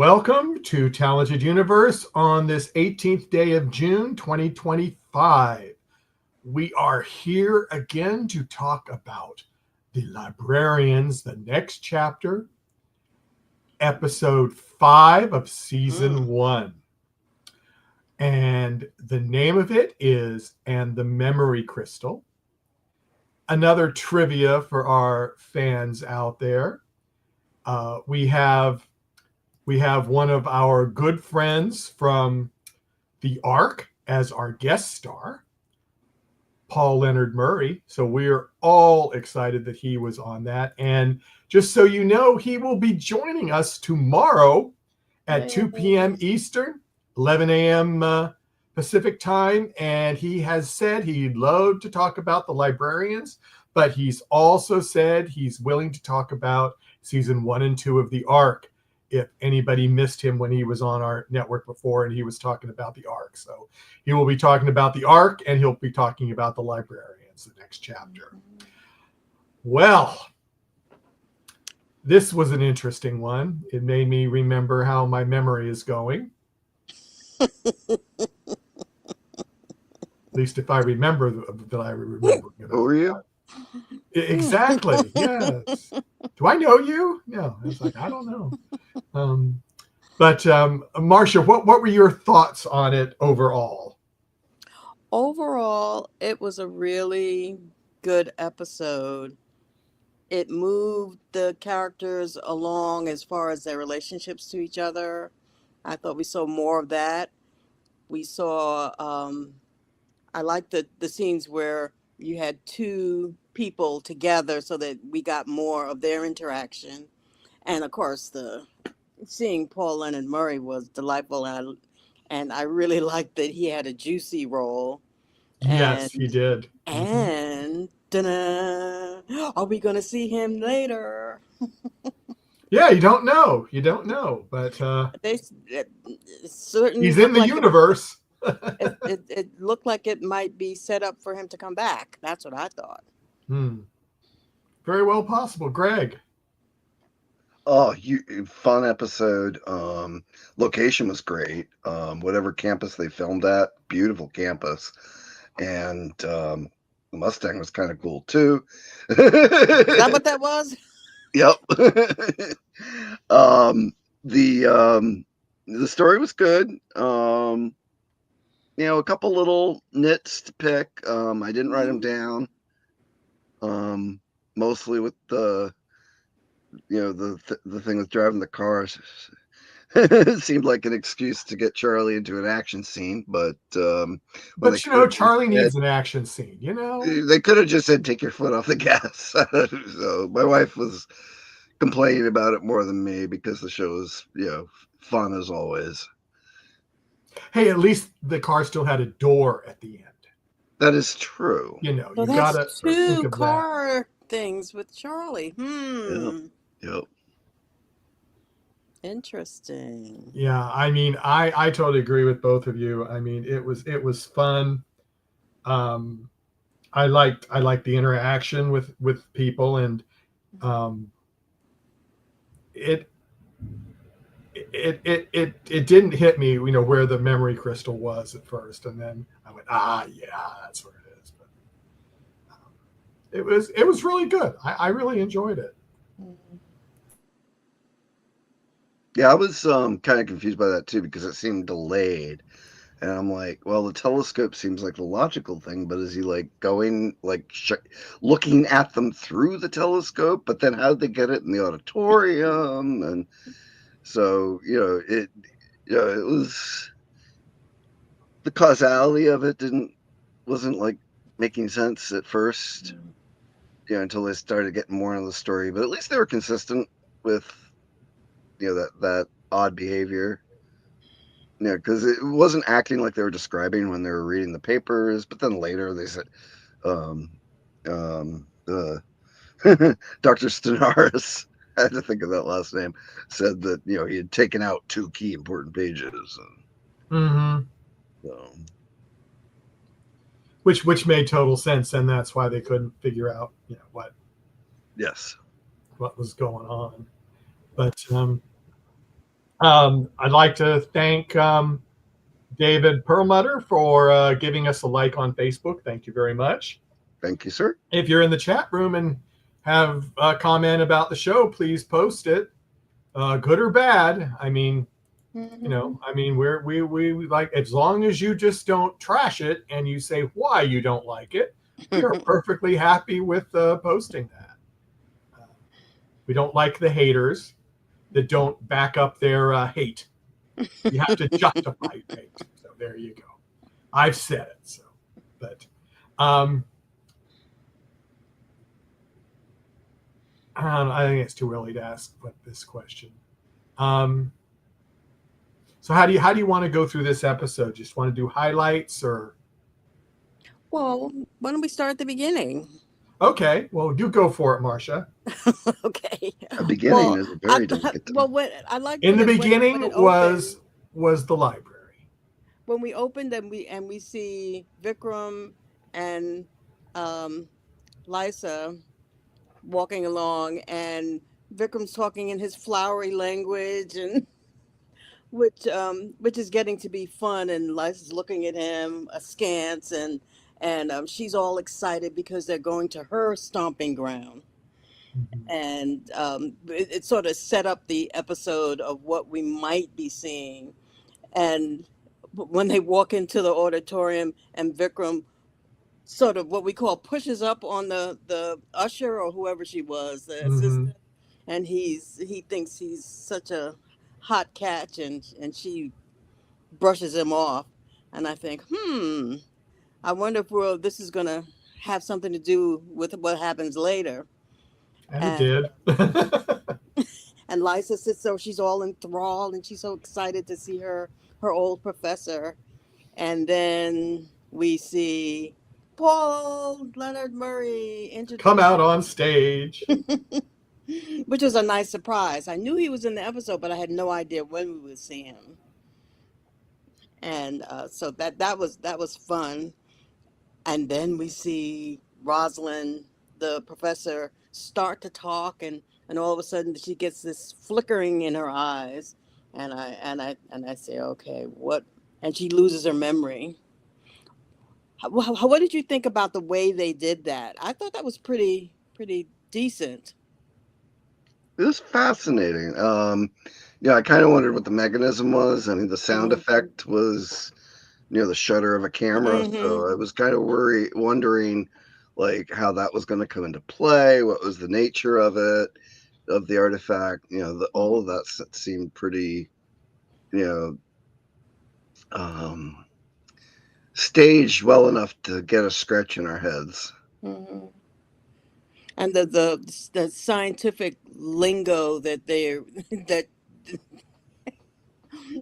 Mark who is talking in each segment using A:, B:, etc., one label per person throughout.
A: Welcome to Talented Universe on this 18th day of June 2025. We are here again to talk about the Librarians, the next chapter, episode 5 of season 1. And the name of it is And the Memory Crystal. Another trivia for our fans out there. We have one of our good friends from the Ark as our guest star, Paul Leonard Murray. So we're all excited that he was on that. And just so you know, he will be joining us tomorrow at 2 p.m. Eastern, 11 a.m. Pacific time. And he has said he'd love to talk about the Librarians, but he's also said he's willing to talk about season 1 and 2 of the Ark, if anybody missed him when he was on our network before and he was talking about the Ark. So he will be talking about the Ark and he'll be talking about the Librarians, the next chapter. Well, this was an interesting one. It made me remember how my memory is going. At least if I remember that I remember.
B: Who are you?
A: Exactly. Yes. Do I know you? No. It's like, I don't know. But Marcia, what were your thoughts on it overall?
C: Overall, it was a really good episode. It moved the characters along as far as their relationships to each other. I thought we saw more of that. We saw, I liked the scenes where you had two people together so that we got more of their interaction. And of course, seeing Paul Leonard Murray was delightful, and I really liked that he had a juicy role.
A: Yes, he did.
C: And are we going to see him later?
A: Yeah, you don't know. But
C: certainly
A: he's in the universe.
C: It looked like it might be set up for him to come back. That's what I thought.
A: Very well possible. Greg.
B: Oh, fun episode. Location was great. Whatever campus they filmed at, beautiful campus. And the Mustang was kind of cool too.
C: Is that what that was?
B: Yep. The story was good. A couple little nits to pick. I didn't write them down. Mostly with the thing with driving the cars. It seemed like an excuse to get Charlie into an action scene, but
A: Charlie needs an action scene.
B: They could have just said, "Take your foot off the gas." So my wife was complaining about it more than me because the show was, fun as always.
A: Hey, at least the car still had a door at the end.
B: That is true.
A: You gotta
C: two car things with Charlie.
B: Yep.
C: Interesting.
A: Yeah, I mean, I totally agree with both of you. I mean, it was fun. I liked the interaction with people, and it didn't hit me, where the memory crystal was at first, and then I went, yeah, that's where it is. But it was really good. I really enjoyed it.
B: Yeah, I was kind of confused by that too because it seemed delayed, and I'm like, well, the telescope seems like the logical thing, but is he going looking at them through the telescope? But then how did they get it in the auditorium? And so it was the causality of it wasn't making sense at first, until they started getting more into the story. But at least they were consistent with that odd behavior, because it wasn't acting like they were describing when they were reading the papers, but then later they said Dr. Stenaris, I had to think of that last name, said that he had taken out 2 key important pages,
A: which made total sense, and that's why they couldn't figure out what was going on. But I'd like to thank David Perlmutter for giving us a like on Facebook. Thank you very much.
B: Thank you, sir.
A: If you're in the chat room and have a comment about the show, please post it, good or bad. I mean, we like, as long as you just don't trash it and you say why you don't like it, we are perfectly happy with posting that. We don't like the haters that don't back up their hate. You have to justify hate. So there you go. I've said it. So, but I think it's too early to ask this question. So how do you want to go through this episode? Just want to do highlights or?
C: Well, why don't we start at the beginning?
A: Okay, well, you go for it, Marcia.
C: Okay.
B: The beginning is a very delicate thing.
C: Well, what I like
A: in the beginning
C: when
A: was the library.
C: When we opened and we see Vikram and Lysa walking along, and Vikram's talking in his flowery language, and which is getting to be fun, and Lysa's looking at him askance, and she's all excited because they're going to her stomping ground. And it sort of set up the episode of what we might be seeing. And when they walk into the auditorium and Vikram sort of what we call pushes up on the usher or whoever she was, the assistant, and he thinks he's such a hot catch, and she brushes him off. And I think, I wonder if this is going to have something to do with what happens later.
A: And it did.
C: And Lysa sits there, she's all enthralled, and she's so excited to see her old professor. And then we see Paul Leonard Murray
A: come out on stage.
C: Which was a nice surprise. I knew he was in the episode, but I had no idea when we would see him. And so that was fun. And then we see Rosalind, the professor, start to talk, and all of a sudden she gets this flickering in her eyes, and I say, okay, what? And she loses her memory. What did you think about the way they did that? I thought that was pretty decent.
B: It was fascinating. I kind of wondered what the mechanism was. I mean, the sound effect was, the shutter of a camera. So I was kind of wondering, like, how that was going to come into play. What was the nature of it, of the artifact? All of that seemed pretty, staged well enough to get a scratch in our heads.
C: And the scientific lingo that that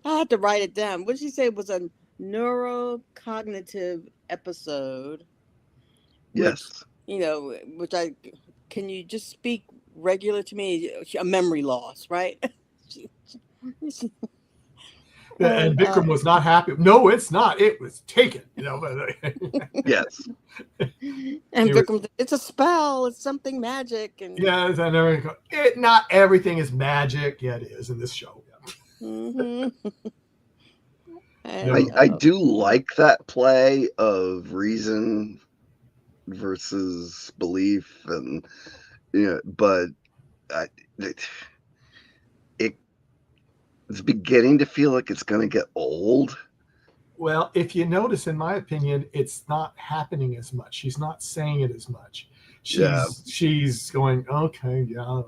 C: I had to write it down. What did she say? It was a neurocognitive episode.
B: Yes.
C: Which can you just speak regular to me? A memory loss, right?
A: And Vikram was not happy. No, it's not. It was taken.
B: Yes.
C: And Vikram, it's a spell. It's something magic. And
A: yes, and everything. Not everything is magic. Yeah, it is in this show.
C: And,
B: I do like that play of reason versus belief, and but it's beginning to feel like it's going to get old.
A: Well, if you notice, in my opinion, it's not happening as much. She's not saying it as much. She's going, okay, yeah,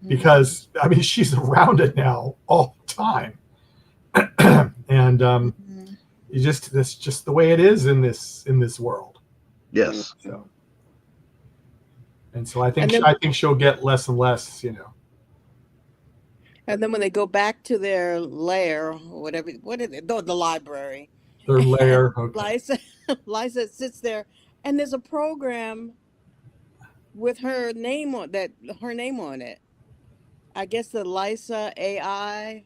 A: because I mean she's around it now all the time, and that's just the way it is in this world.
B: Yes.
A: So I think she'll get less and less,
C: And then when they go back to their lair, or whatever, what is it? The library.
A: Their lair. Okay.
C: Lysa sits there, and there's a program with her name on it. I guess the Lysa AI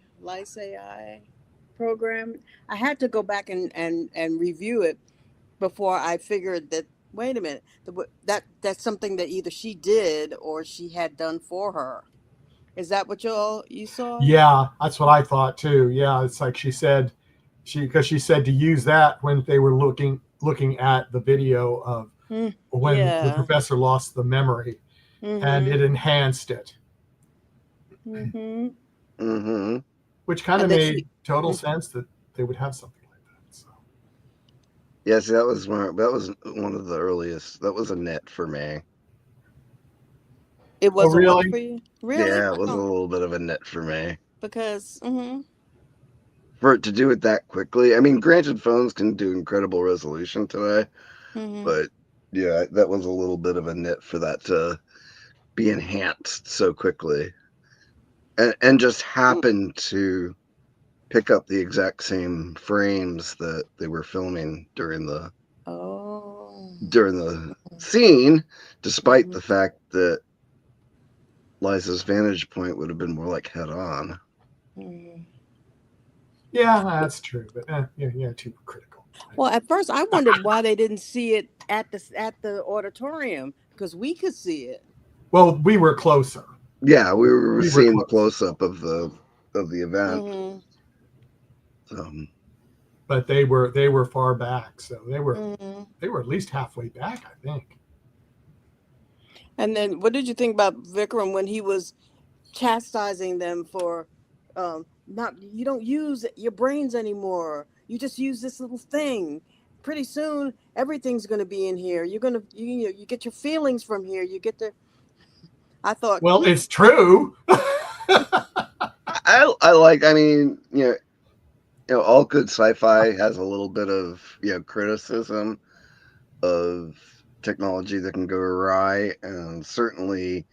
C: program. I had to go back and review it before I figured that, wait a minute, that's something that either she did or she had done for her. Is that what you saw?
A: Yeah, that's what I thought too. Yeah, it's like she said, because she said to use that when they were looking at the video of when the
C: Yeah.
A: professor lost the memory, and
C: Mm-hmm.
A: it enhanced it,
C: Mm-hmm.
B: Mm-hmm.
A: which kind
C: And
A: of
C: then
A: made total sense that they would have something like that. So.
B: Yeah, see, that was one of the earliest. That was a knit for me.
C: it
A: Oh,
C: was a what
A: really?
C: for you? Really?
B: Yeah, it
C: I
B: was a
C: don't
B: little bit of a knit for me.
C: because
B: For it to do it that quickly. I mean, granted, phones can do incredible resolution today,
C: mm-hmm.
B: but yeah, that was a little bit of a knit for that to be enhanced so quickly, and just happen to pick up the exact same frames that they were filming
C: Oh.
B: during the scene, despite
C: Mm-hmm.
B: the fact that Liza's vantage point would have been more like head on.
C: Mm-hmm.
A: Yeah, that's true, but yeah, too critical.
C: Well, at first I wondered why they didn't see it at the auditorium because we could see it.
A: Well, we were closer.
B: Yeah, we were
A: We were
B: seeing the
A: closer,
B: close up of the event.
C: Mm-hmm.
A: but they were far back, so they were
C: Mm-hmm.
A: they were at least halfway back, I think.
C: And then, what did you think about Vikram when he was chastising them for not you don't use your brains anymore. You just use this little thing. Pretty soon, everything's going to be in here. You're gonna you get your feelings from here. You get the. I thought,
A: Well, it's true.
B: I like. I mean, all good sci-fi has a little bit of criticism of technology that can go awry, and certainly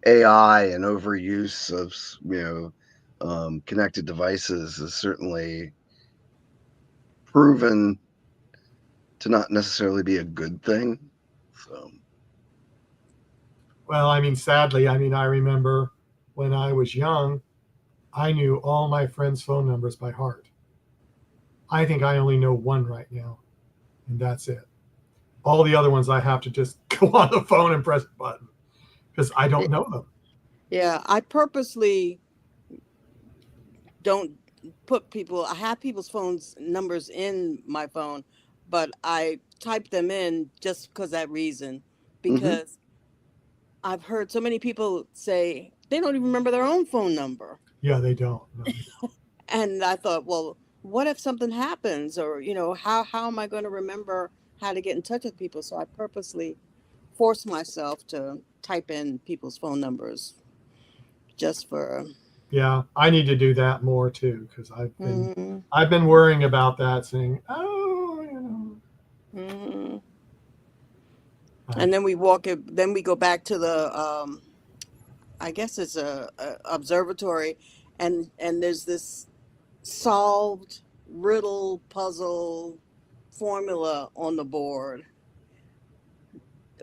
B: AI and overuse of connected devices is certainly proven to not necessarily be a good thing. So
A: Well, I mean, sadly, I mean, I remember when I was young, I knew all my friends' phone numbers by heart. I think I only know one right now, and that's it. All the other ones I have to just go on the phone and press a button because I don't know them.
C: yeah, I purposely don't put people. I have people's phones numbers in my phone, but I type them in just because that reason.
B: hmm
C: Because I've heard so many people say they don't even remember their own phone number.
A: Yeah, they don't. No, they don't.
C: And I thought, well, what if something happens, or how am I going to remember how to get in touch with people? So I purposely force myself to type in people's phone numbers just for.
A: Yeah, I need to do that more too because
C: Mm-hmm,
A: I've been worrying about that, saying, oh, you know.
C: mm-hmm.
A: Uh,
C: And then we walk it. Then we go back to the. I guess it's a observatory, and there's this solved riddle puzzle formula on the board,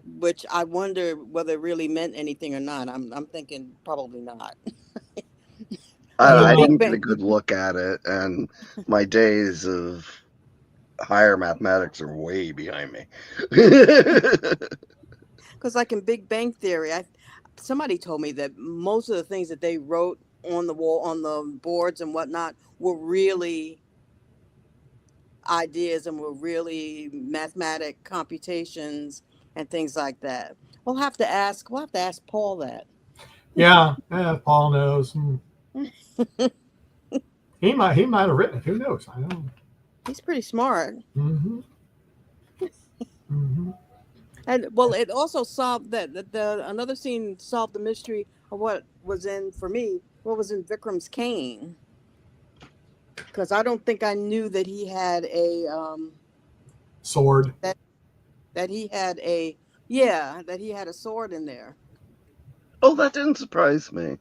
C: which I wonder whether it really meant anything or not. I'm thinking probably not. And then
B: I
A: well,
C: Big
B: didn't get a
C: Bang,
B: good look at it, and my days of higher mathematics are way behind me.
C: because like in Big Bang Theory, somebody told me that most of the things that they wrote on the wall, on the boards and whatnot, were really ideas and were really mathematic computations and things like that. We'll have to ask Paul that.
A: yeah, Paul knows. He might have written it. Who knows? I don't know.
C: He's pretty smart.
A: Mm-hmm. Mm-hmm.
C: And well, it also solved the another scene solved the mystery of what was in for me. What was in Vikram's cane? Because I don't think I knew that he had a
A: Sword.
C: that that he had a yeah that he had a sword in there.
B: Oh, that didn't surprise me.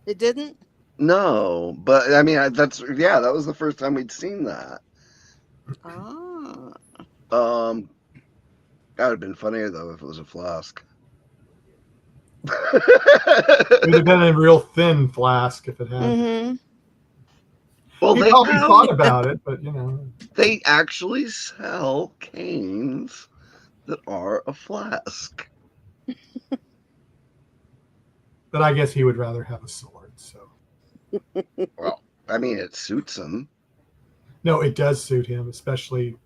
C: It didn't.
B: No, but I mean, that was the first time we'd seen that.
C: Ah,
B: Um, that would have been funnier though if it was a flask.
A: It would have been a real thin flask if it had.
C: mm-hmm.
B: Well,
A: He probably thought about it, but
B: they actually sell canes that are a flask.
A: But I guess he would rather have a sword. So
B: Well, I mean, it suits him.
A: no, it does suit him, especially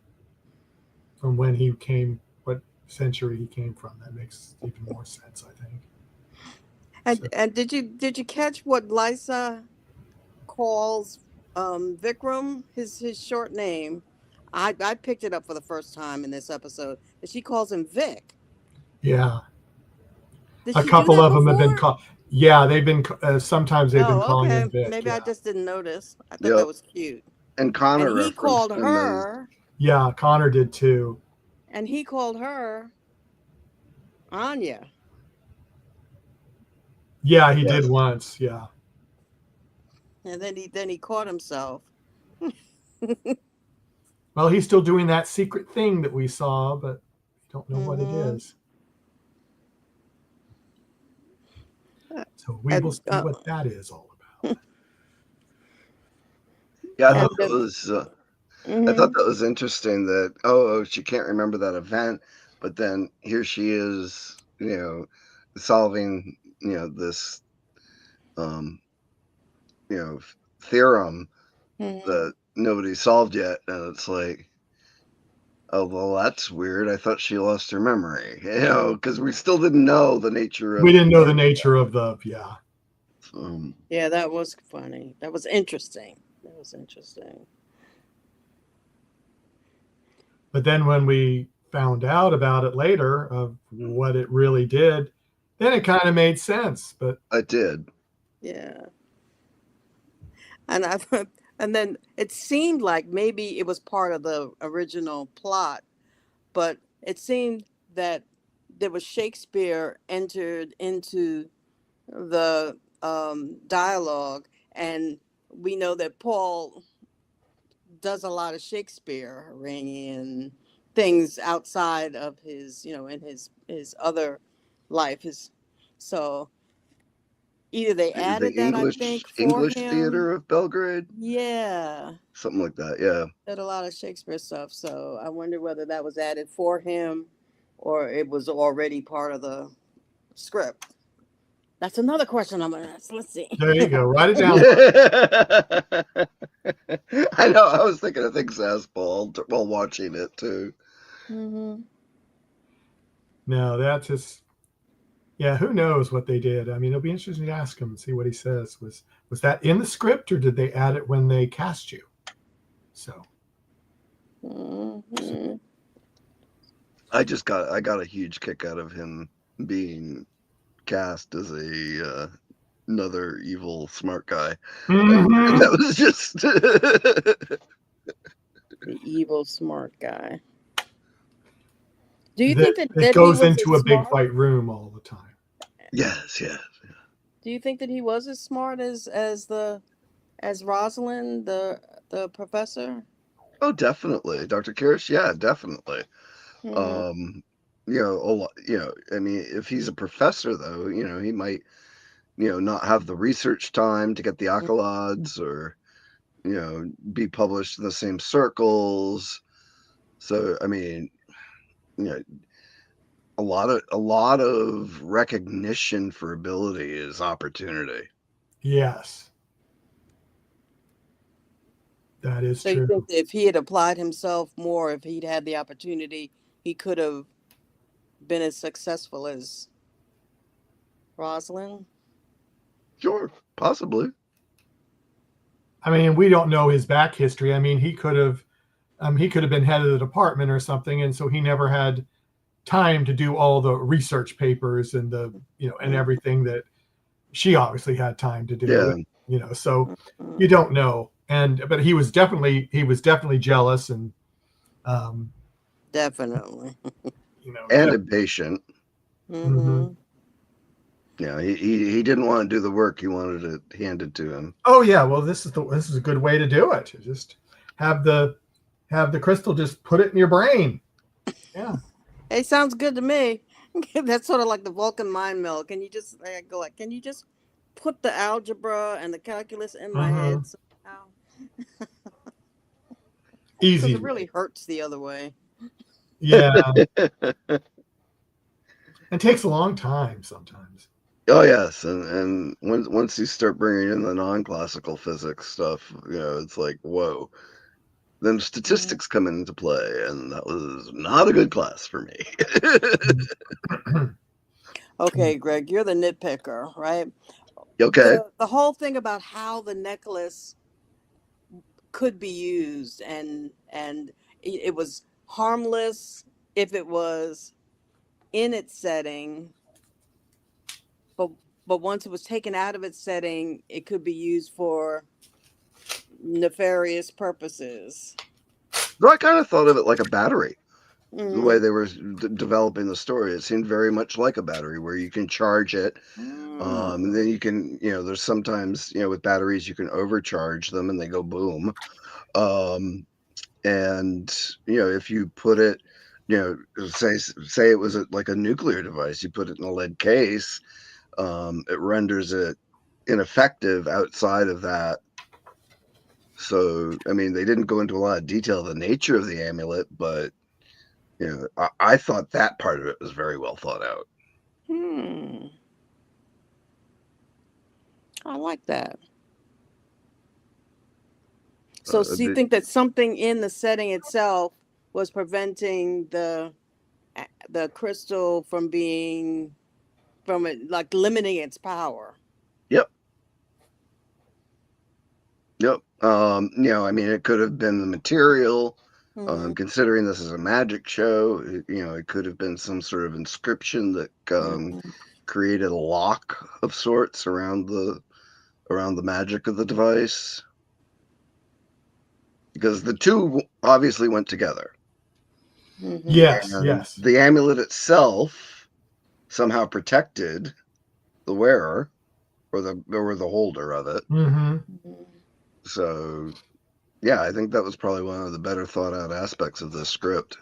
A: from when he came, what century he came from. That makes even more sense, I think. So,
C: And did you catch what Lysa calls Vikram? His short name. I picked it up for the first time in this episode. But she calls him Vic.
A: yeah,
C: Did
A: a
C: she do
A: couple
C: that
A: of them have been
C: before?
A: called. Yeah, they've been. Sometimes they've been
C: Oh,
A: calling
C: okay.
A: him Vic.
C: Maybe I
A: Yeah,
C: just didn't notice. I thought that
B: Yep.
C: was cute.
B: And
C: And
B: Connor
C: he called
B: referenced him as
C: her,
A: yeah. Connor did too.
C: and he called her Anya.
A: Yeah, he did
B: yes.
A: once. Yeah.
C: And then he caught himself.
A: Well, he's still doing that secret thing that we saw, but we don't know what it
C: Mm-hmm.
A: is. So we will
C: And
A: see what that is all about.
B: Yeah, I
C: and
B: thought that was. I thought
C: mhm.
B: that was interesting. That oh, she can't remember that event, but then here she is, solving, this, um, theorem
C: Mhm.
B: that nobody solved yet, and it's like, oh well, that's weird. I thought she lost her memory, because we still didn't know the nature
A: We
B: of
A: didn't
B: the
A: know the
B: memory.
A: nature of the, yeah.
C: Yeah, that was funny. That was interesting. That was interesting.
A: But then when we found out about it later of what it really did, then it kind of made sense. But
B: I did.
C: Yeah. And I and then it seemed like maybe it was part of the original plot, but it seemed that there was Shakespeare entered into the dialogue, and we know that Paul does a lot of Shakespeare and things outside of his, in his other life. So either they
B: The
C: added that, I think, for
B: English
C: him.
B: Theater of Belgrade,
C: Yeah,
B: something like that. Yeah.
C: did a lot of Shakespeare stuff. So I wonder whether that was added for him or it was already part of the script. That's another question I'm gonna ask. Let's see.
A: there you go. Write it down.
B: I know. I was thinking of things as Paul while watching it too.
C: Mm-hmm.
A: No, that's just, yeah, who knows what they did. I mean, it'll be interesting to ask him and see what he says. Was that in the script or did they add it when they cast you? So
C: Mm-hmm.
B: I got a huge kick out of him being cast as another evil smart guy.
A: Mhm.
B: That was just
C: The evil smart guy. Do you
A: that
C: think that,
A: it
C: that he
A: goes
C: was as
A: into a big
C: smart?
A: white room all the time.
B: yes, yes.
C: Do you think that he was as smart as Rosalind, the professor?
B: Oh, definitely, Dr. Kirsch. Yeah, definitely.
C: Mm-hmm.
B: Um, a lot. I mean, if he's a professor, though, he might, not have the research time to get the accolades or, be published in the same circles. So, I mean, you know, a lot of recognition for ability is opportunity.
A: Yes, that is
C: So you
A: true.
C: think that if he had applied himself more, if he'd had the opportunity, he could have been as successful as Rosalind?
B: Sure, possibly.
A: I mean, we don't know his back history. I mean, he could have been head of the department or something, and so he never had time to do all the research papers and and everything that she obviously had time to do.
B: Yeah,
A: So
C: Mm-hmm.
A: you don't know. But he was definitely jealous and um,
C: Definitely.
B: and impatient.
A: Mhm.
C: Mm-hmm.
B: He didn't want to do the work. He wanted it handed to him.
A: Oh yeah, well this is a good way to do it. Just have the crystal, just put it in your brain. Yeah.
C: Hey, sounds good to me. That's sort of like the Vulcan mind meld. Can you just can you just put the algebra and the calculus in my
A: Hmm.
C: head somehow? Because
A: Easy
C: it really
A: way.
C: hurts the other way.
A: Yeah. It takes a long time sometimes.
B: Oh yes, and once you start bringing in the non-classical physics stuff, it's like whoa. Then
C: Mhm.
B: statistics come into play, and that was not a good class for me.
C: Okay, Greg, you're the nitpicker, right?
B: Okay.
C: The whole thing about how the necklace could be used, and it was harmless if it was in its setting, but once it was taken out of its setting, it could be used for nefarious purposes.
B: So I kind of thought of it like a battery. The way
C: Mm.
B: they were developing the story, it seemed very much like a battery where you can charge it. And then
C: Mm.
B: you can, there's sometimes, with batteries, you can overcharge them and they go boom. Um, and, if you put it, say it was like a nuclear device, you put it in a lead case, it renders it ineffective outside of that. So, I mean, they didn't go into a lot of detail of the nature of the amulet, but, I thought that part of it was very well thought out.
C: Hmm. I like that. So you
B: The,
C: think that something in the setting itself was preventing the crystal from being from it, like limiting its power.
B: yep, yep. I mean, it could have been the material.
C: Mm-hmm.
B: Considering this is a magic show, it could have been some sort of inscription that
C: Mm-hmm.
B: created a lock of sorts around the magic of the device, because the two obviously went together.
C: Mm-hmm.
A: Yes,
B: And
A: yes.
B: the amulet itself somehow protected the wearer or the holder of it.
A: Hmm.
C: Mm-hmm.
B: So yeah, I think that was probably one of the better thought out aspects of this script.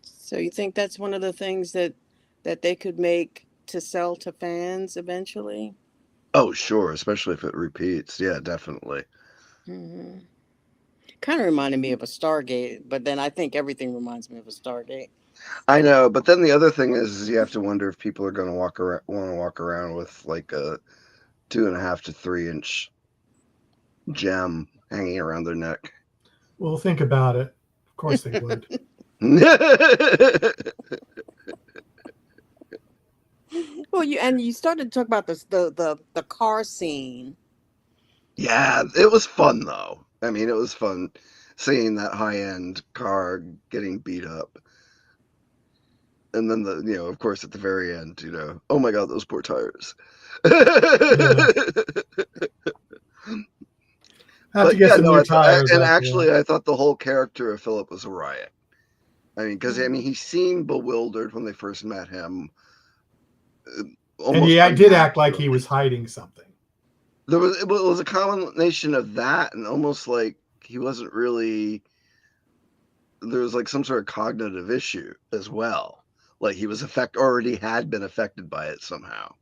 C: So you think that's one of the things that they could make to sell to fans eventually?
B: Oh sure, especially if it repeats. Yeah, definitely.
C: Mm-hmm. Kind of reminded me of a Stargate, but then I think everything reminds me of a Stargate.
B: I know, but then the other thing is you have to wonder if people are going to want to walk around with like a 2.5 to 3 inch gem hanging around their neck.
A: Well, think about it. Of course they would.
C: Well, you started to talk about the car scene.
B: Yeah, it was fun though. I mean, it was fun seeing that high end car getting beat up. And then of course, at the very end, oh my God, those poor tires.
A: Yeah. Have to
B: But
A: get
B: yeah,
A: some
B: no,
A: new tires
B: and
A: out there.
B: actually, I thought the whole character of Philip was a riot. I mean, because
C: Mm-hmm.
B: he seemed bewildered when they first met him, uh,
A: And
B: almost
A: I did act like he
B: unnaturally.
A: was hiding something.
B: It was a combination of that and almost like he wasn't really. There was like some sort of cognitive issue as well. Like he was already had been affected by it somehow.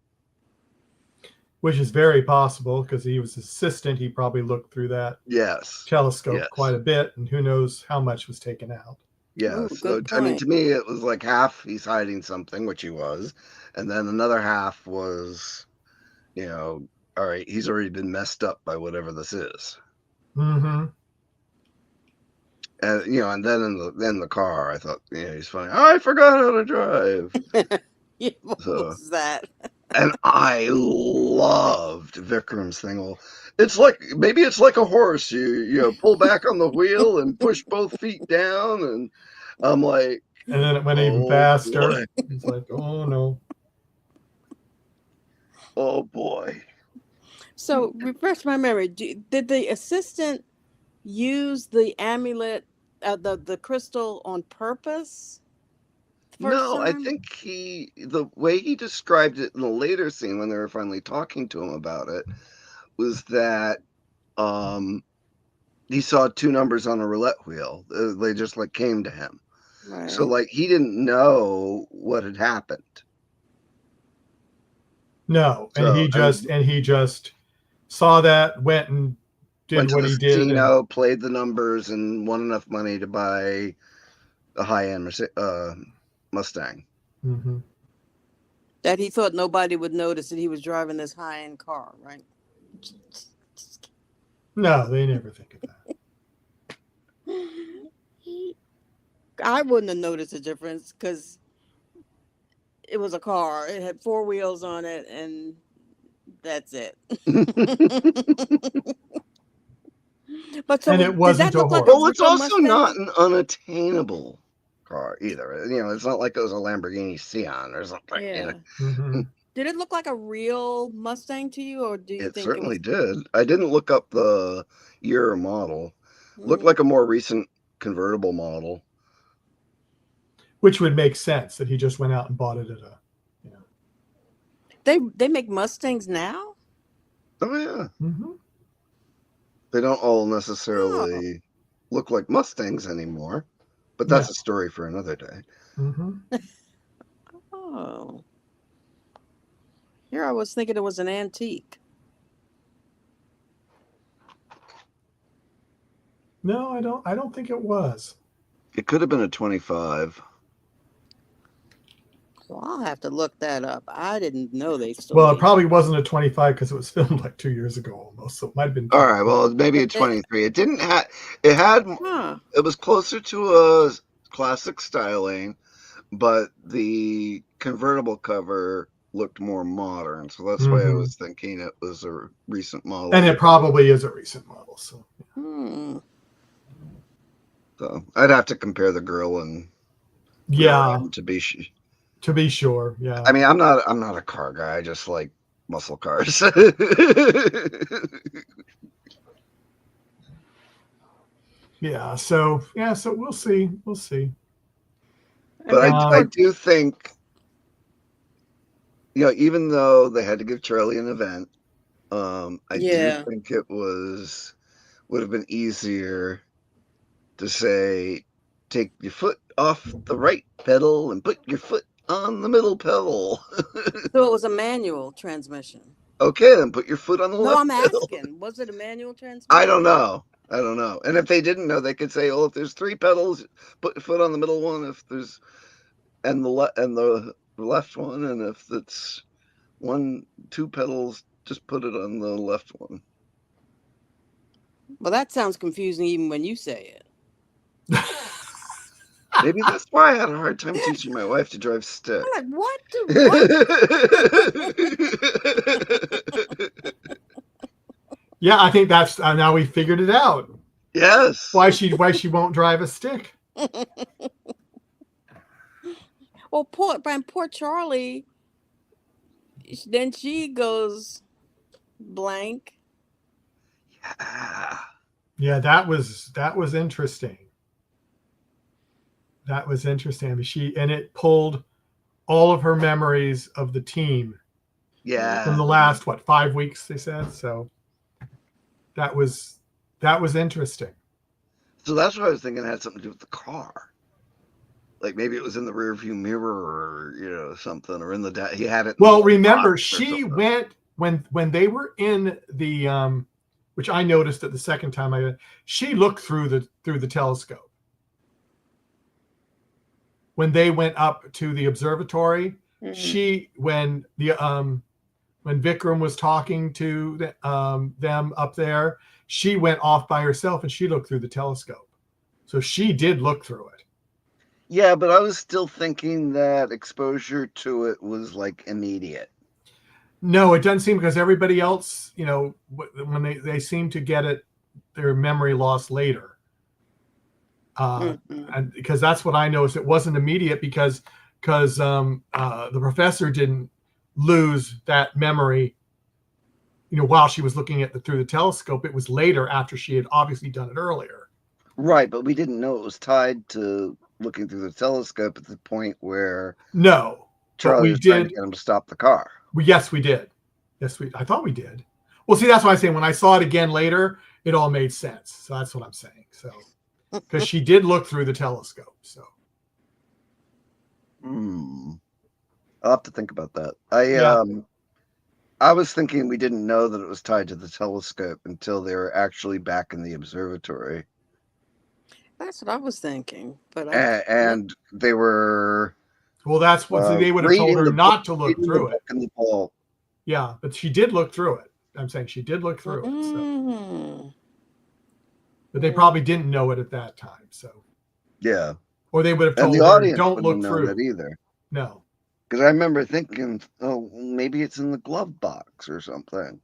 A: Which is very possible because he was assistant. He probably looked through that
B: Yes,
A: telescope quite
B: yes,
A: a bit, and who knows how much was taken out.
B: yes.
C: Ooh,
B: So
C: good
B: I mean,
C: point.
B: to me, it was like half he's hiding something, which he was, and then another half was, you know, all right, he's already been messed up by whatever this is.
A: Mm-hmm.
B: And then in the car, I thought, he's funny. I forgot how to drive.
C: Yeah, what
B: So,
C: was that?
B: and I loved Vikram's thing. Well, maybe it's like a horse. You pull back on the wheel and push both feet down, and I'm like,
A: And then it went even
B: oh
A: faster.
B: boy,
A: It's like, oh no.
B: oh boy.
C: So refresh my memory. Did the assistant use the amulet, the crystal on purpose the first
B: No, I
C: time?
B: think the way he described it in the later scene when they were finally talking to him about it was that um he saw two numbers on a roulette wheel. They just like came to him. So
C: Right.
B: like he didn't know what had happened.
A: No. And
B: So
A: he just saw that, went and did
B: went to
A: what
B: the
A: he did, and
B: casino, played the numbers, and won enough money to buy a high end Mustang.
A: mm-hmm.
C: That he thought nobody would notice that he was driving this high-end car, right?
A: No, they never think of that.
C: I wouldn't have noticed the difference because it was a car. It had 4 wheels on it, and that's it. But so
A: And it
C: did
A: wasn't
C: that
A: a
C: look like a
A: horse.
B: Well, it's
C: real
B: also not
C: Mustang?
B: an unattainable car either. You know, it's not like it was a Lamborghini Sian or something. You know,
C: Yeah.
A: Mm-hmm.
C: Did it look like a real Mustang to you, or do you
B: it
C: think it
B: certainly
C: was?
B: did. I didn't look up the year or model. Looked
C: Mhm.
B: like a more recent convertible model.
A: Which would make sense that he just went out and bought it at a, you know.
C: They make Mustangs now?
B: Oh yeah,
A: Mm-hmm.
B: they don't all
C: Oh,
B: necessarily look like Mustangs anymore, but
A: No.
B: that's a story for another day.
A: Mm-hmm.
C: oh. Here I was thinking it was an antique.
A: No, I don't think it was.
B: It could have been a 25.
C: Well, I'll have to look that up. I didn't know they still
A: Well, it
C: made.
A: probably wasn't a 25 because it was filmed like 2 years ago almost. So it might have been
B: All right,
A: 23.
B: well, maybe a
C: But they,
B: 23. It didn't have. It had.
C: huh?
B: It was closer to a classic styling, but the convertible cover looked more modern, so that's why I
A: Mm-hmm.
B: was thinking it was a recent
A: And
B: model.
A: it probably is a recent model. So
C: Hmm.
B: So I'd have to compare the grill and rear
A: yeah,
B: end to be.
A: to be sure. Yeah.
B: I mean, I'm not a car guy. I just like muscle cars.
A: So we'll see. We'll see.
C: And
B: But
C: then
B: I
C: poor.
B: do think, you know, even though they had to give Charlie an event, I do
C: Yeah.
B: think it would have been easier to say, take your foot off the right pedal and put your foot on the middle pedal.
C: So it was a manual transmission.
B: Okay, then put your foot on the
C: No,
B: left
C: I'm
B: pedal.
C: asking. Was it a manual
B: I don't
C: transmission?
B: know. I don't know. And if they didn't know, they could say, "Oh, if there's 3 pedals, put your foot on the middle one. If there's and the left one, and if it's 2 pedals, just put it on the left one."
C: Well, that sounds confusing even when you say it.
B: Maybe that's why I had a hard time teaching my wife to drive stick.
C: I'm like, what? What?
A: Yeah, I think that's now we figured it out.
B: Yes.
A: Why she won't drive a stick.
C: Well, poor Charlie. Then she goes blank.
B: Yeah.
A: Yeah, that was interesting. That was interesting. I mean, it pulled all of her memories of the team from
B: Yeah.
A: the last 5 weeks they said. So that was interesting.
B: So that's what I was thinking it had something to do with the car. Like maybe it was in the rear view mirror or, you know, something, or in the he had it in
A: Well,
B: the box
A: remember
B: or
A: she
B: something.
A: went when they were in the which I noticed at the second time she looked through the telescope. When they went up to the observatory, when Vikram was talking to them up there, she went off by herself and she looked through the telescope. So she did look through it.
B: Yeah, but I was still thinking that exposure to it was like immediate.
A: No, it doesn't seem, because everybody else, you know, when they seem to get it, their memory loss later. And because that's what I noticed. It wasn't immediate because the professor didn't lose that memory, you know, while she was looking at through the telescope. It was later, after she had obviously done it earlier.
B: Right, but we didn't know it was tied to looking through the telescope at the point where
A: No,
B: Charlie was trying to get him to stop the car.
A: Yes, we did. I thought we did. Well, see, that's why I'm saying when I saw it again later, it all made sense. So that's what I'm saying. So because she did look through the telescope. So
B: I'll have to think about that. I was thinking we didn't know that it was tied to the telescope until they were actually back in the observatory.
C: That's what I was thinking, but
B: And they were
A: Well, that's what they would have told
B: reading
A: her
B: the
A: not
B: book,
A: to look
B: reading the
A: through
B: book
A: it.
B: in the vault.
A: Yeah, but she did look through it. I'm saying she did look through it. So.
C: Mm.
A: But they probably didn't know it at that time. So.
B: Yeah.
A: Or they would have
B: And
A: told
B: the
A: her,
B: audience
A: don't
B: wouldn't
A: look
B: have known
A: through.
B: it either.
A: No.
B: Because I remember thinking, oh, maybe it's in the glove box or something.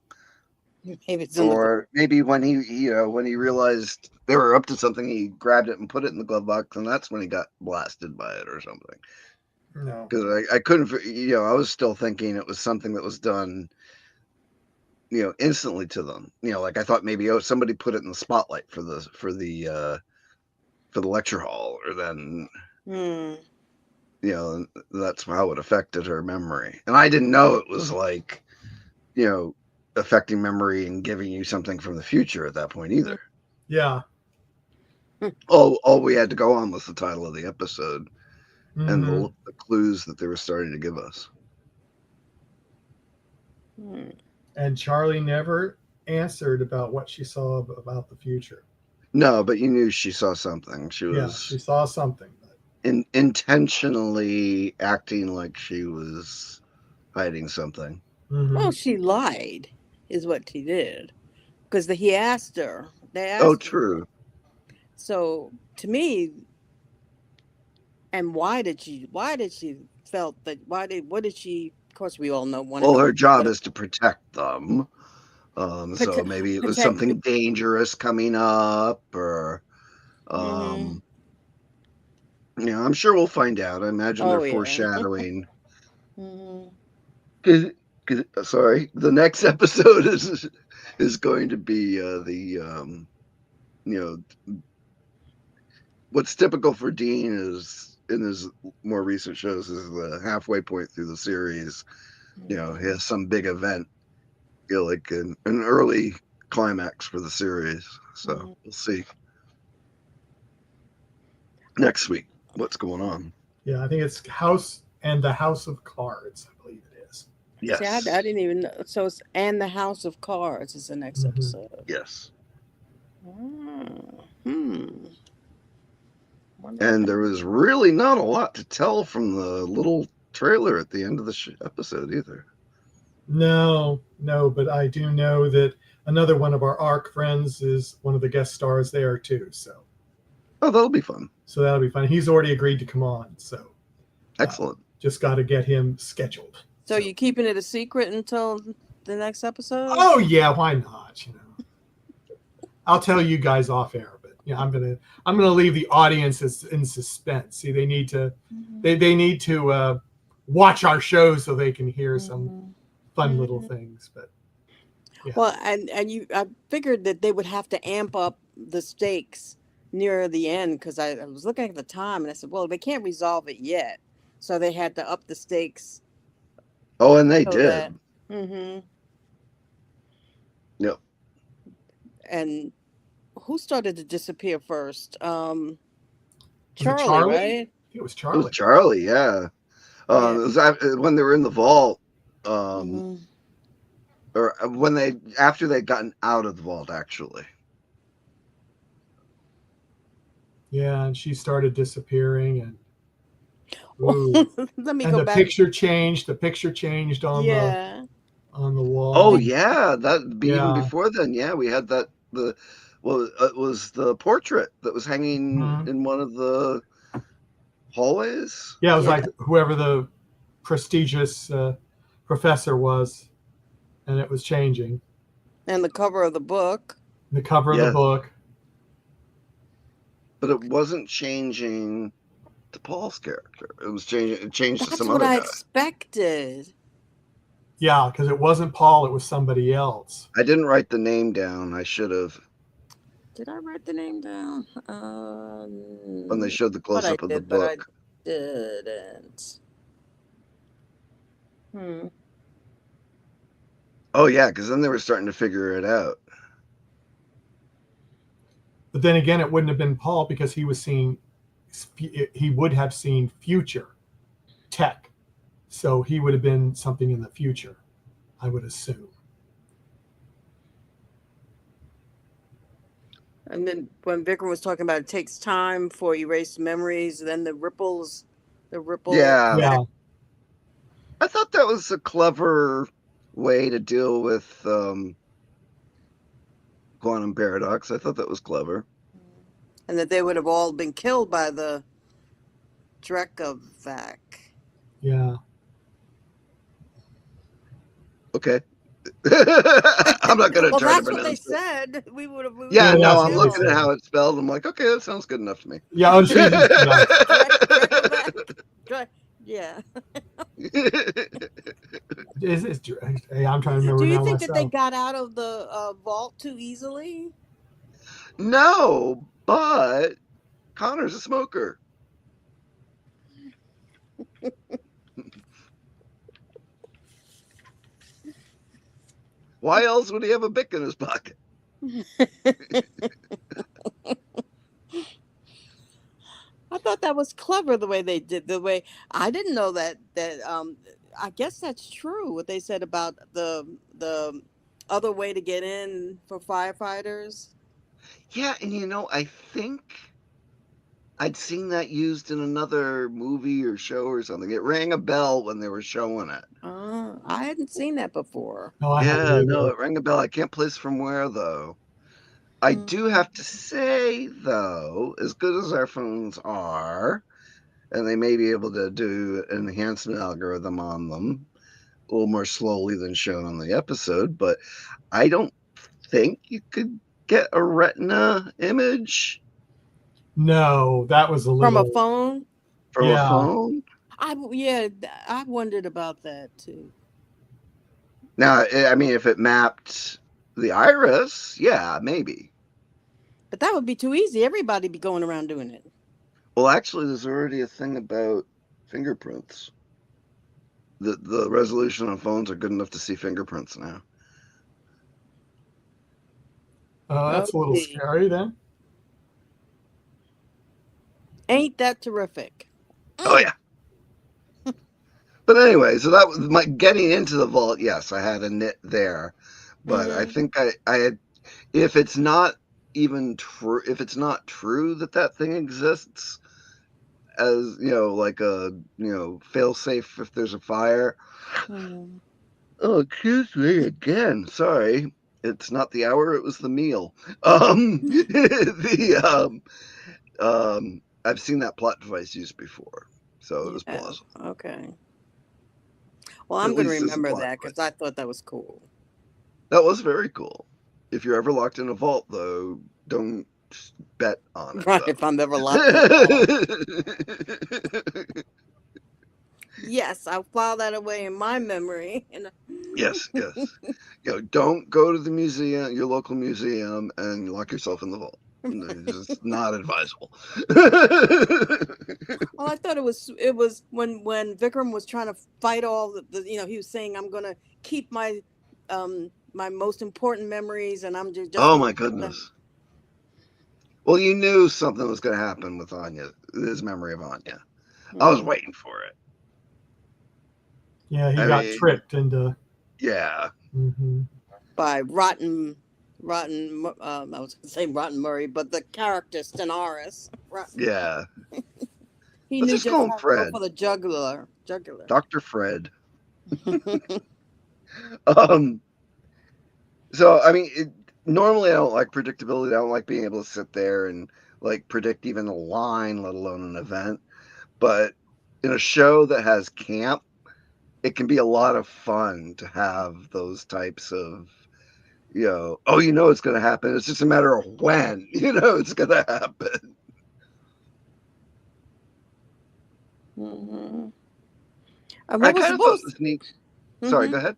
C: Maybe it's in
B: Or maybe when when he realized they were up to something, he grabbed it and put it in the glove box, and that's when he got blasted by it or something.
A: No.
B: Because I couldn't, I was still thinking it was something that was done, instantly to them. Like I thought maybe somebody put it in the spotlight for the lecture hall, or then that's how it affected her memory. And I didn't know it was like, affecting memory and giving you something from the future at that point either.
A: Yeah.
B: All we had to go on was the title of the episode and
A: Mhm.
B: the clues that they were starting to give us.
A: And Charlie never answered about what she saw about the future.
B: No, but you knew she saw something. She
A: Yeah,
B: was
A: she saw something.
B: intentionally acting like she was hiding something.
A: Mhm.
C: Well, she lied, is what she did, because he asked her. They asked.
B: Oh, true.
C: Her. So to me, and why did she felt that? What did she? Of course, we all know one.
B: Well, her job is to protect them. So
C: Prote-
B: maybe it was
C: protect.
B: something dangerous coming up, or I'm sure we'll find out. I imagine they're
C: Oh yeah.
B: foreshadowing.
C: Mhm.
B: Sorry, the next episode is going to be what's typical for Dean is in his more recent shows is the halfway point through the series. He has some big event, like an early climax for the series. So we'll see next week what's going on.
A: Yeah, I think it's House and the House of Cards, I believe it is.
B: Yes.
C: See, I didn't even know. So it's and the House of Cards is the next episode.
B: Yes. And there was really not a lot to tell from the little trailer at the end of the episode either.
A: No, but I do know that another one of our ARC friends is one of the guest stars there too. So.
B: Oh, that'll be fun.
A: So that'll be fun. He's already agreed to come on. So.
B: Excellent.
A: Just got to get him scheduled.
C: So you keeping it a secret until the next episode?
A: Oh yeah, why not? I'll tell you guys off air, but I'm gonna leave the audience in suspense. See, they need to they need to watch our show so they can hear some fun little things. But yeah.
C: Well, and I figured that they would have to amp up the stakes near the end, because I was looking at the time and I said, well, they can't resolve it yet, so they had to up the stakes.
B: Oh, and they did. Yep.
C: And who started to disappear first?
A: Charlie,
C: right?
A: It was
B: It was Charlie, yeah. It was when they were in the vault, or after they'd gotten out of the vault, actually.
A: Yeah, and she started disappearing, and
C: let me
A: and
C: go
A: the
C: back.
A: picture changed. The picture changed on the wall.
B: Oh yeah, even before then, yeah, we had that it was the portrait that was hanging in one of the hallways.
A: Yeah, it was like whoever the prestigious professor was, and it was changing.
C: And the cover of the book.
A: The cover of the book.
B: But it wasn't changing to Paul's character. It was changing. It changed to some other
C: guy.
B: guy.
C: That's what I expected.
A: Yeah, because it wasn't Paul; it was somebody else.
B: I didn't write the name down. I should have.
C: Did I write the name down?
B: When they showed the close-up of the book.
C: But I didn't.
B: Oh yeah, because then they were starting to figure it out.
A: But then again, it wouldn't have been Paul because he would have seen future tech. So he would have been something in the future, I would assume.
C: And then when Vikram was talking about it takes time for erased memories, then the ripples the ripple.
B: Yeah.
A: Yeah.
B: I thought that was a clever way to deal with quantum paradox. I thought that was clever.
C: And that they would have all been killed by the Drekovac.
A: Yeah.
B: Okay. I'm not going to
C: Well,
B: try to
C: that's what they
B: pronounce it.
C: said. We would have.
B: Yeah,
A: Yeah,
B: no,
A: that's
B: I'm
A: what they
B: looking at
A: said.
B: how it's spelled. I'm like, okay, that sounds good enough to me.
A: Yeah, oh, she's just, yeah.
C: Drekovac. Yeah.
A: Hey, I'm trying to remember
C: Do you
A: now
C: think that they
A: myself.
C: got out of the vault too easily?
B: No, but Connor's a smoker. Why else would he have a Bic in his pocket?
C: I thought that was clever the way they did the way I didn't know that I guess that's true what they said about the other way to get in for firefighters.
B: Yeah, and I think I'd seen that used in another movie or show or something. It rang a bell when they were showing it.
C: I hadn't seen that before.
A: No, I haven't
B: Yeah, no,
A: either.
B: it rang a bell. I can't place from where though. I do have to say though, as good as our phones are, and they may be able to do an enhancement algorithm on them a little more slowly than shown on the episode, but I don't think you could get a retina image
A: No, that was a
C: From a
A: little.
C: phone?
B: from a
A: Yeah.
B: phone.
C: I wondered about that too.
B: Now, I mean, if it mapped the iris, yeah, maybe.
C: But that would be too easy. Everybody be going around doing it.
B: Well, actually, there's already a thing about fingerprints. The resolution on phones are good enough to see fingerprints now.
A: That's a little
C: Okay.
A: scary then.
C: Ain't that terrific?
B: Oh yeah. But anyway, so that was my getting into the vault. Yes, I had a nit there, but I think I had. If it's not even true, if it's not true that thing exists as like a fail safe if there's a fire. Oh, excuse me again. Sorry, it's not the hour; it was the meal. I've seen that plot device used before, so it was
C: Yeah.
B: plausible.
C: Okay. Well, I'm
B: At
C: going to
B: least as a
C: remember
B: plot
C: that
B: device.
C: because I thought that was cool.
B: That was very cool. If you're ever locked in a vault, though, don't bet on it.
C: Right,
B: Though.
C: if I'm ever locked in a vault. Yes, I'll file that away in my memory.
B: Yes. Don't go to the museum, your local museum, and lock yourself in the vault. It's just not advisable.
C: Well, I thought it was when Vikram was trying to fight all the he was saying I'm gonna keep my my most important memories and I'm just
B: Oh
C: gonna
B: my
C: keep them.
B: goodness. Well, you knew something was going to happen with Anya, his memory of Anya. I was waiting for it.
A: Yeah, he got tricked into.
B: Yeah.
C: By rotten. I was going to say Rotten Murray, but the character Stenaris.
B: Yeah.
C: He
B: Let's
C: knew
B: just
C: just
B: call him
C: how to
B: Fred.
C: go for the jugular.
B: Dr. Fred. So I mean, normally I don't like predictability. I don't like being able to sit there and like predict even a line, let alone an event. But in a show that has camp, it can be a lot of fun to have those types of, it's going to happen. It's just a matter of when, it's going to happen. I kind of thought it was neat. Sorry, go ahead.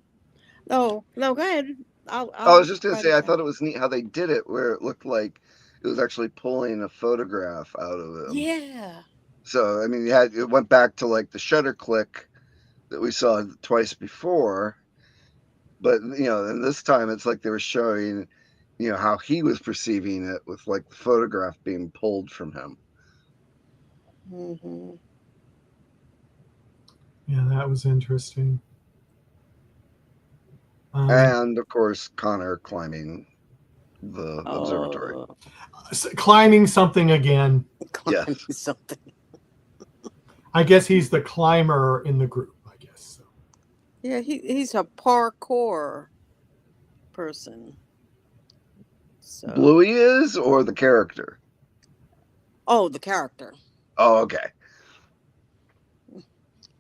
C: No, go ahead.
B: I was just going to say, I thought it was neat how they did it, where it looked like it was actually pulling a photograph out of him.
C: Yeah.
B: So, I mean, it went back to like the shutter click that we saw twice before. But, and this time it's like they were showing, how he was perceiving it with like the photograph being pulled from him.
A: Yeah, that was interesting.
B: And of course, Connor climbing the observatory.
A: Climbing something again.
C: Climbing something.
A: I guess he's the climber in the group, I guess. So.
C: Yeah, he's a parkour person. So,
B: Bluey is, or the character?
C: oh, the character.
B: Oh, okay.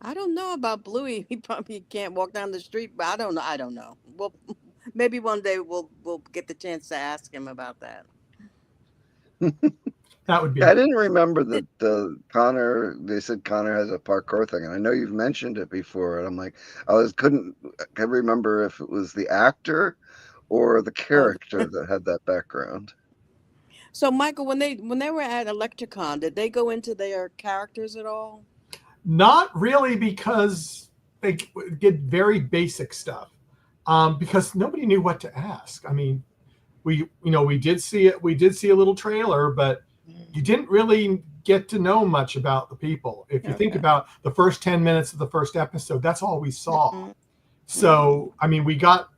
C: I don't know about Bluey. He probably can't walk down the street, but I don't know. I don't know. Well, maybe one day we'll get the chance to ask him about that.
A: That would be.
B: I didn't remember
C: Did-
B: that Connor. They said Connor has a parkour thing, and I know you've mentioned it before. And I'm like, couldn't remember if it was the actor or the
C: Oh,
B: character that had that background.
C: so Michael, when they were at Electricon, did they go into their characters at all?
A: Not really, because they get very basic stuff. Because nobody knew what to ask. I mean, we did see it. We did see a little trailer, but you didn't really get to know much about the people. If you think
C: Okay.
A: about the first 10 minutes of the first episode, that's all we saw.
C: Mhm.
A: So, I mean, we got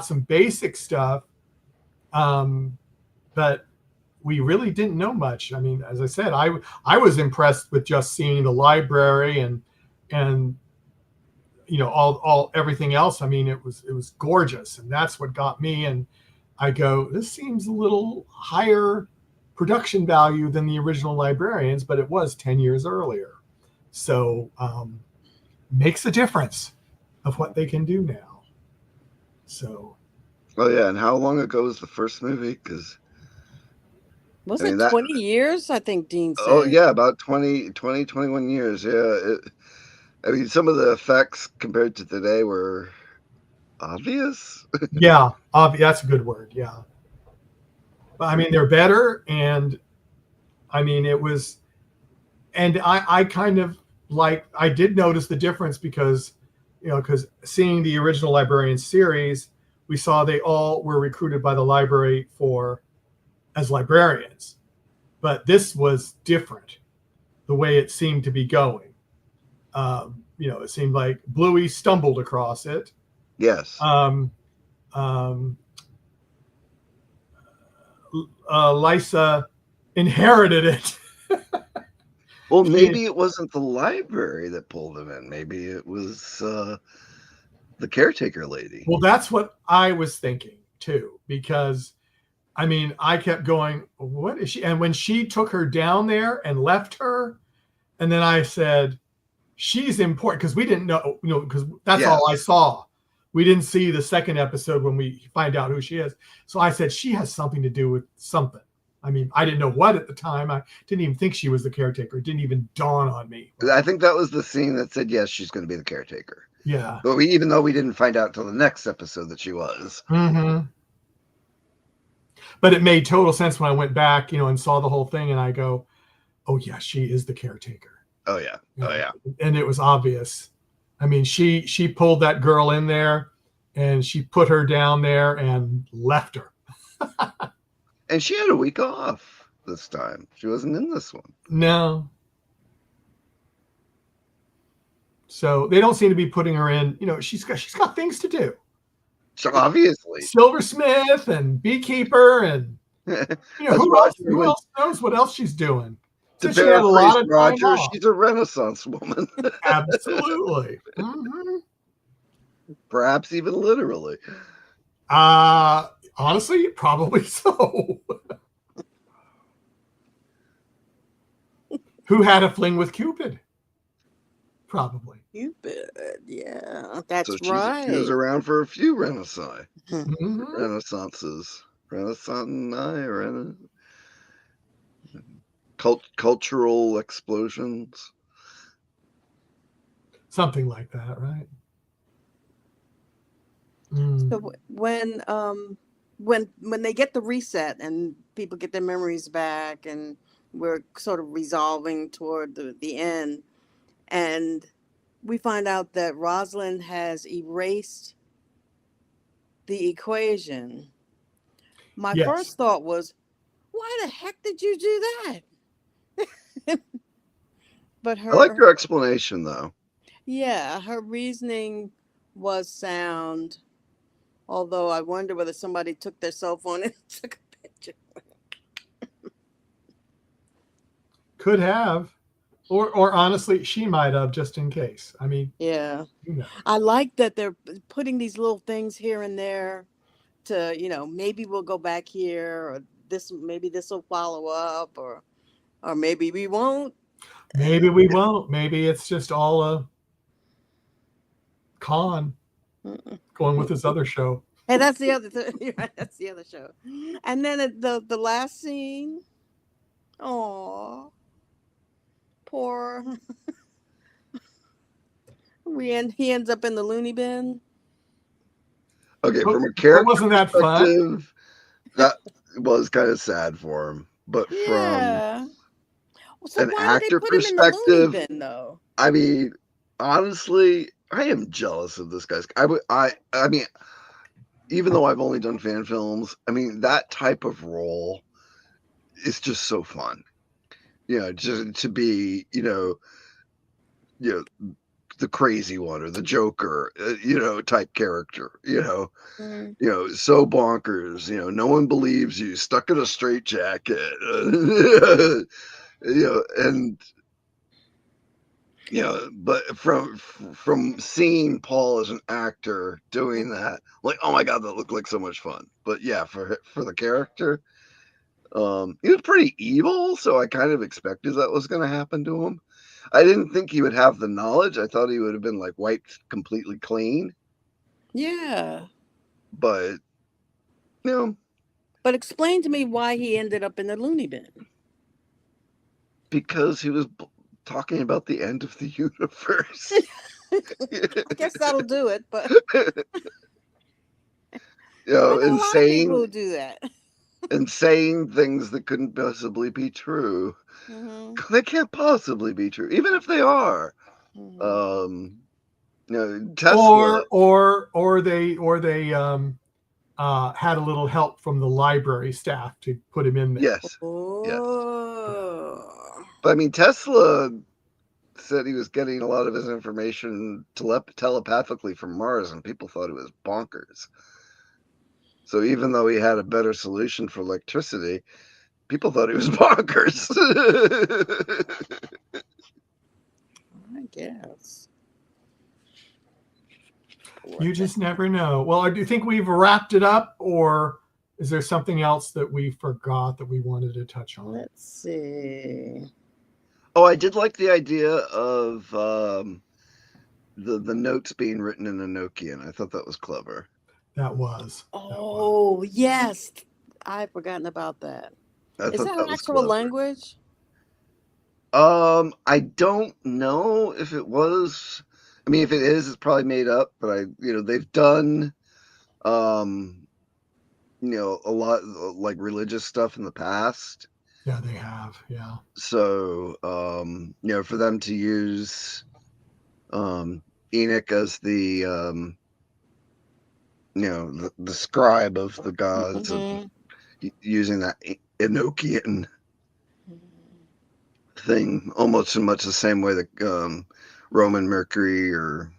A: some basic stuff, but we really didn't know much. I mean, as I said, I was impressed with just seeing the library and all everything else. I mean, it was gorgeous, and that's what got me. And I go, this seems a little higher production value than the original Librarians, but it was 10 years earlier. So makes a difference of what they can do now. So.
B: Oh yeah, and how long ago was the first movie? Because
C: Was
B: I mean
C: it
B: that.
C: 20 years? I think Dean said.
B: Oh yeah, about 21 years. Yeah. I mean, some of the effects compared to today were obvious.
A: Yeah, that's a good word. Yeah. But I mean, they're better. And I mean, it was, and I kind of I did notice the difference because seeing the original Librarian series, we saw they all were recruited by the library as librarians. But this was different, the way it seemed to be going. It seemed like Bluey stumbled across it.
B: Yes.
A: Lysa inherited it.
B: Well, maybe it wasn't the library that pulled him in. Maybe it was the caretaker lady.
A: Well, that's what I was thinking too, because I mean, I kept going, what is she? And when she took her down there and left her, and then I said, she's important, because we didn't know, because that's all I saw. We didn't see the second episode when we find out who she is. So I said, she has something to do with something. I mean, I didn't know what at the time. I didn't even think she was the caretaker. It didn't even dawn on me.
B: I think that was the scene that said, yes, she's going to be the caretaker.
A: Yeah.
B: But even though we didn't find out till the next episode that she was.
A: Mm-hmm. But it made total sense when I went back, and saw the whole thing, and I go, oh yeah, she is the caretaker.
B: Oh yeah. Oh yeah.
A: And it was obvious. I mean, she pulled that girl in there, and she put her down there and left her.
B: And she had a week off this time. She wasn't in this one.
A: No. So they don't seem to be putting her in. She's got things to do.
B: So obviously,
A: Silversmith and Beekeeper, and who else knows what else she's doing?
B: To
A: She had a lot of time
B: Roger,
A: off.
B: she's a Renaissance woman.
A: Absolutely. Mm-hmm.
B: Perhaps even literally.
A: Honestly, probably so. Who had a fling with Cupid? Probably.
C: Cupid, yeah, that's
B: So
C: right.
B: She was around for a few Renaissances.
A: Mm-hmm.
B: Cultural explosions.
A: Something like that, right?
C: So when they get the reset and people get their memories back, and we're sort of resolving toward the end, and we find out that Rosalind has erased the equation. My first thought was, why the heck did you do that? But
B: I like your explanation, though.
C: Yeah, her reasoning was sound, although I wonder whether somebody took their cell phone and took a picture.
A: Could have. Or honestly, she might have, just in case. I mean,
C: Yeah.
A: you know.
C: I like that they're putting these little things here and there to, maybe we'll go back here, or maybe this will follow up, or maybe we won't.
A: Maybe we won't. Maybe it's just all a con going with this other show.
C: And that's the other thing. Right, that's the other show. And then the last scene. Oh, poor. He ends up in the loony bin.
B: Okay,
A: But,
B: from a
A: but
B: character
A: wasn't that fun?
B: perspective, that was kind of sad for him. But from
C: Yeah. So
B: an
C: why did they
B: actor
C: put him in the loony
B: perspective,
C: bin though?
B: I mean, honestly, I am jealous of this guy's. I mean, even though I've only done fan films, I mean, that type of role is just so fun. Just to be, the crazy one or the Joker, type character.
C: Mm.
B: So bonkers. No one believes you. Stuck in a straitjacket. And but from seeing Paul as an actor doing that, like, oh my god, that looked like so much fun. But yeah, for the character, he was pretty evil, so I kind of expected that was going to happen to him. I didn't think he would have the knowledge. I thought he would have been like wiped completely clean.
C: Yeah.
B: But
C: But explain to me why he ended up in the loony bin.
B: because he was talking about the end of the universe.
C: I guess that'll do it, but I know a
B: and
C: lot of people
B: saying
C: who do that.
B: and saying things that couldn't possibly be true.
C: Mm-hmm.
B: They can't possibly be true, even if they are.
C: Mm-hmm.
B: Tesla.
A: Or they had a little help from the library staff to put him in there.
B: Yes. Yes.
C: Oh.
B: But I mean, Tesla said he was getting a lot of his information telepathically from Mars, and people thought it was bonkers. So even though he had a better solution for electricity, people thought he was bonkers.
C: I guess.
A: You just never know. Well, do you think we've wrapped it up, or is there something else that we forgot that we wanted to touch on?
C: Let's see.
B: Oh, I did like the idea of the notes being written in a Nokian. I thought that was clever.
A: That was.
C: Oh, yes. I've forgotten about that.
B: I
C: Is
B: thought
C: that
B: that
C: an
B: was
C: actual
B: clever.
C: language?
B: I don't know if it was. I mean, if it is, it's probably made up. But they've done, a lot like religious stuff in the past.
A: Yeah, they have. Yeah.
B: So, for them to use, Enoch as the, the scribe of the gods,
C: Mm-hmm.
B: using that Enochian thing almost in much the same way that Roman Mercury or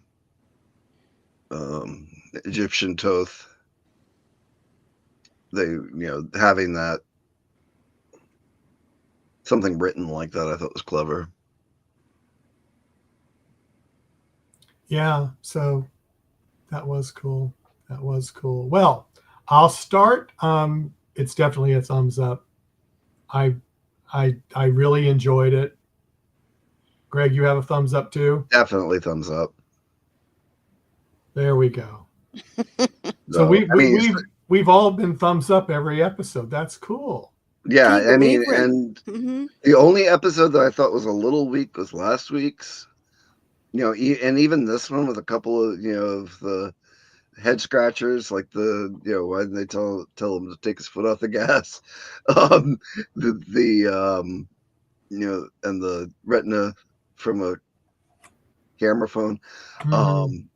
B: Egyptian Thoth, they having that something written like that, I thought was clever.
A: Yeah, so that was cool. That was cool. Well, I'll start. It's definitely a thumbs up. I really enjoyed it. Greg, you have a thumbs up too?
B: Definitely thumbs up.
A: There we go. So
B: So,
A: we've all been thumbs up every episode. That's cool.
B: yeah,
C: Can't
B: I mean,
C: believe it.
B: and
C: Mm-hmm.
B: the only episode that I thought was a little weak was last week's. And even this one with a couple of of the head scratchers, like why didn't they tell him to take his foot off the gas? The and the retina from a camera phone.
A: Mhm.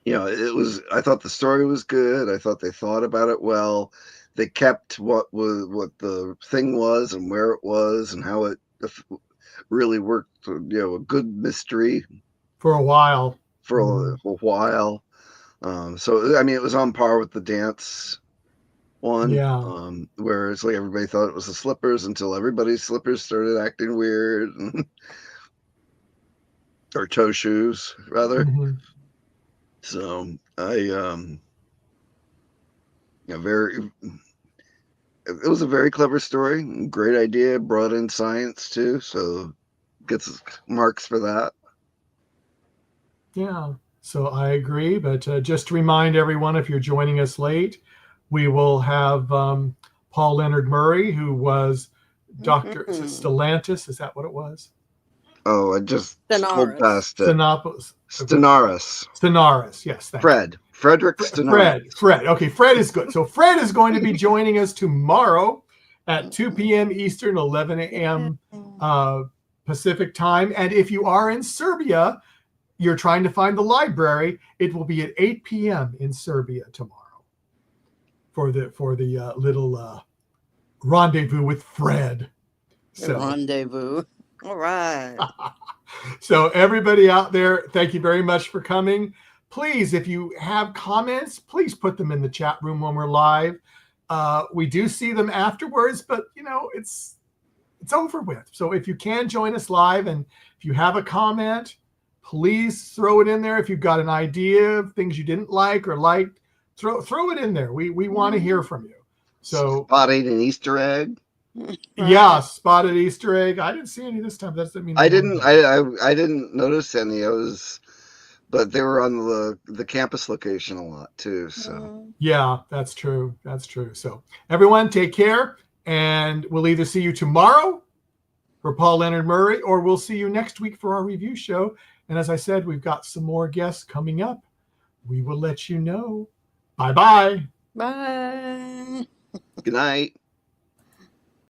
B: It was. I thought the story was good. I thought they thought about it well. They kept what the thing was and where it was and how it really worked. A good mystery
A: For a while.
B: for a while. So I mean, it was on par with the dance one.
A: Yeah.
B: Where it's like everybody thought it was the slippers until everybody's slippers started acting weird, or toe shoes rather.
A: Mhm.
B: So I very. It was a very clever story, great idea, brought in science too, so gets marks for that.
A: Yeah, so I agree. But just to remind everyone, if you're joining us late, we will have Paul Leonard Murray, who was Dr. Stellantis. Is that what it was?
B: Oh, I just scrolled
C: Stenaris.
B: past it.
A: Stenopoulos.
B: Stenaris.
A: Stenaris. Yes, thank you.
B: Frederick Stenaris.
A: Fred. Okay, Fred is good. So Fred is going to be joining us tomorrow at 2 p.m. Eastern, 11 a.m. Pacific time. And if you are in Serbia, you're trying to find the library, it will be at 8 p.m. in Serbia tomorrow for the little rendezvous with Fred. So.
C: Rendezvous. All right.
A: So everybody out there, thank you very much for coming. Please, if you have comments, please put them in the chat room when we're live. We do see them afterwards, but it's over with. So if you can join us live, and if you have a comment, please throw it in there. If you've got an idea of things you didn't like or liked, throw it in there. We want to hear from you. So
B: spotting an Easter egg.
C: Right.
A: Yeah, spotted Easter egg. I didn't see any this time. That doesn't mean
B: I didn't notice any. But they were on the campus location a lot too. So
A: yeah, that's true. That's true. So everyone, take care, and we'll either see you tomorrow for Paul Leonard Murray, or we'll see you next week for our review show. And as I said, we've got some more guests coming up. We will let you know. Bye-bye.
C: Bye.
B: Good night.